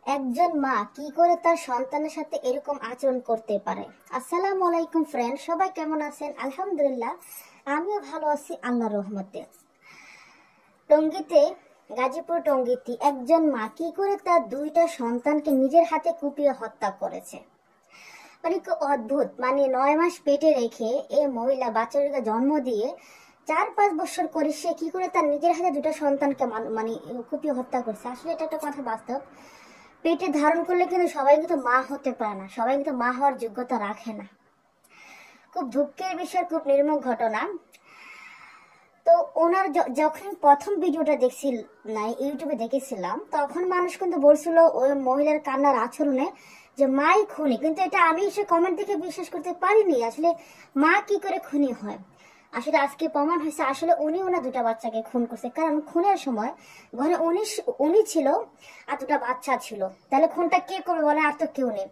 একজন মা কি করে তার সন্তানের সাথে এরকম আচরণ করতে পারে? আসসালামু আলাইকুম ফ্রেন্ড, সবাই কেমন আছেন? আলহামদুলিল্লাহ, আমিও ভালো আছি আল্লাহর রহমতে। টঙ্গীতে, গাজীপুর টঙ্গীতে একজন মা কি করে তার দুইটা সন্তানকে নিজের হাতে কুপিয়ে হত্যা করেছে। মানে খুব অদ্ভুত। মানে 9 মাস পেটে রেখে এই মহিলা বাচ্চাদেরকে জন্ম দিয়ে 4-5 বছর করে সে কি করে তার নিজের হাতে দুটো সন্তানকে মানে কুপিয়ে হত্যা করছে। আসলে এটা একটা কথা বাস্তব। পেটে ধারণ করলে কিন্তু সবাই কিন্তু মা হতে পারে না, সবাই কিন্তু মা হওয়ার যোগ্যতা রাখে না। খুব দুঃখের বিষয়, খুব নির্মম ঘটনা। তো ওনার যখন প্রথম ভিডিওটা দেখছিল না, ইউটিউবে দেখেছিলাম, তখন মানুষ কিন্তু বলছিল ওই মহিলার কান্নার আচরণে যে মাই খুনি। কিন্তু এটা আমি সে কমেন্ট দেখে বিশ্বাস করতে পারিনি। আসলে মা কি করে খুনি হয়? আসলে আজকে প্রমাণ হয়েছে আসলে উনি ওনার দুটা বাচ্চাকে খুন করছে। কারণ খুনের সময় ঘরে উনি ছিল আর দুটা বাচ্চা ছিল। তাহলে খুনটা কে করবে বলে? আর তো কেউ নেই।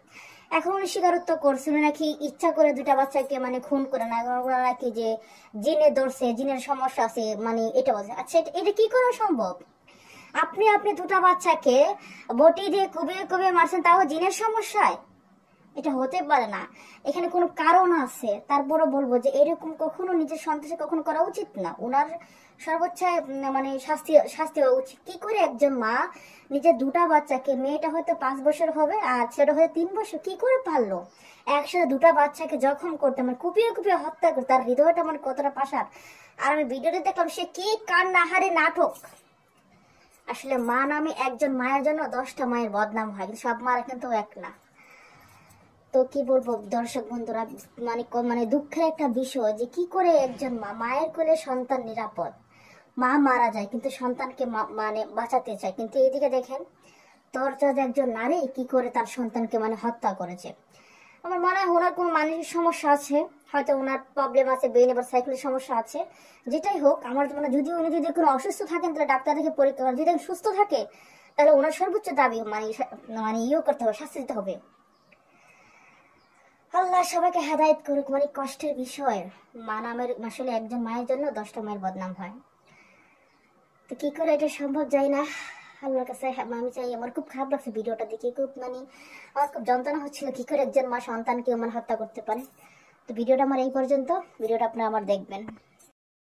এখন উনি স্বীকারোক্ত করছিল নাকি ইচ্ছা করে দুটা বাচ্চাকে মানে খুন করে না, ওরা নাকি যে জিনে ধরছে, জিনের সমস্যা আছে, মানে এটা বলছে। আচ্ছা, এটা কি করে সম্ভব? আপনি দুটা বাচ্চাকে বটি দিয়ে কুবিয়ে কুবিয়ে মারছেন, তাও জিনের সমস্যায়? এটা হতে পারে না। এখানে কোনো কারণ আছে। তারপরে বলবো যে এরকম কখনো নিজের সন্তানকে কখনো করা উচিত না। ওনার সর্বোচ্চ মানে শাস্তি হওয়া উচিত। কি করে একজন মা নিজের দুটা বাচ্চাকে, মেয়েটা হয়তো 5 বছর হবে আর ছেলেটা হয়তো 3 বছর, কি করে পারলো একসাথে দুটা বাচ্চাকে জখম করতে, মানে কুপিয়ে কুপিয়ে হত্যা করতে? তার হৃদয়টা মানে কতটা পাষাণ। আর আমি ভিডিওতে দেখলাম সে কি কান্নাহারে নাটক। আসলে মা নামে একজন মায়ের জন্য 10টা মায়ের বদনাম হয়, কিন্তু সব মারা কিন্তু এক না। তো কি বলবো দর্শক বন্ধুরা, মানে মানে দুঃখের একটা বিষয় যে কি করে একজন মায়ের কোলে সন্তান নিরাপদ, মা মারা যায় কিন্তু সন্তানকে মানে বাঁচাতে চায়। কিন্তু এইদিকে দেখেন তরচাঁদ একজন নারী কি করে তার সন্তানকে মানে হত্যা করেছে। আমার মনে হয় ওনার কোনো মানসিক সমস্যা আছে, হয়তো ওনার প্রবলেম আছে, ব্রেন বা সাইকেলের সমস্যা আছে। যেটাই হোক, আমার মানে উনি যদি কোনো অসুস্থ থাকেন তাহলে ডাক্তার দেখে পরীক্ষা করেন। যদি সুস্থ থাকে তাহলে ওনার সর্বোচ্চ দাবি মানে মানে করতে হবে, শাস্তি দিতে হবে। আল্লাহ সবাইকে হেদায়েত করুক। মানে কষ্টের বিষয়, মা নামের আসলে একজন মায়ের জন্য 10টা মায়ের বদনাম হয়। তো কি করে এটা সম্ভব যায় না। আল্লাহর কাছে আমি চাই। আমার খুব খারাপ লাগছে ভিডিওটা দেখে, খুব মানে আমার খুব যন্ত্রণা হচ্ছিল কি করে একজন মা সন্তানকে মানে হত্যা করতে পারে। তো ভিডিওটা আমার এই পর্যন্ত। ভিডিওটা আপনারা আমার দেখবেন।